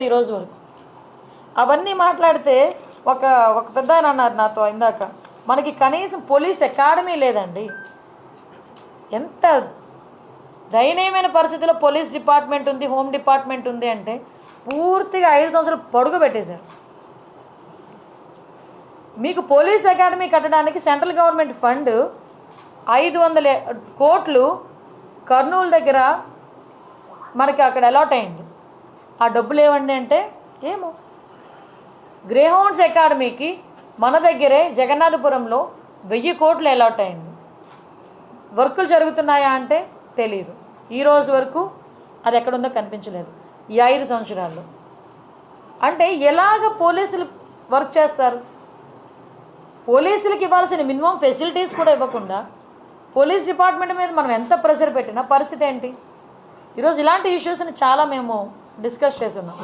ఈరోజు వరకు అవన్నీ మాట్లాడితే ఒక ఒక పెద్ద ఆయన అన్నారు నాతో ఇందాక, మనకి కనీసం పోలీస్ అకాడమీ లేదండి. ఎంత దయనీయమైన పరిస్థితుల్లో పోలీస్ డిపార్ట్మెంట్ ఉంది, హోమ్ డిపార్ట్మెంట్ ఉంది అంటే పూర్తిగా 5 సంవత్సరాలు పొడుగు పెట్టేశారు. మీకు పోలీస్ అకాడమీ కట్టడానికి సెంట్రల్ గవర్నమెంట్ ఫండ్ 500 కోట్లు కర్నూలు దగ్గర మనకి అక్కడ అలాట్ అయింది. ఆ డబ్బులు ఏమండి అంటే ఏమో. గ్రేహౌండ్స్ అకాడమీకి మన దగ్గరే జగన్నాథపురంలో 1000 కోట్లు అలాట్ అయింది. వర్కులు జరుగుతున్నాయా అంటే తెలియదు. ఈరోజు వరకు అది ఎక్కడుందో కనిపించలేదు ఈ 5 సంవత్సరాల్లో. అంటే ఎలాగ పోలీసులు వర్క్ చేస్తారు? పోలీసులకు ఇవ్వాల్సిన మినిమం ఫెసిలిటీస్ కూడా ఇవ్వకుండా పోలీస్ డిపార్ట్మెంట్ మీద మనం ఎంత ప్రెషర్ పెట్టినా పరిస్థితి ఏంటి? ఈరోజు ఇలాంటి ఇష్యూస్ని చాలా మేము డిస్కస్ చేస్తున్నాం.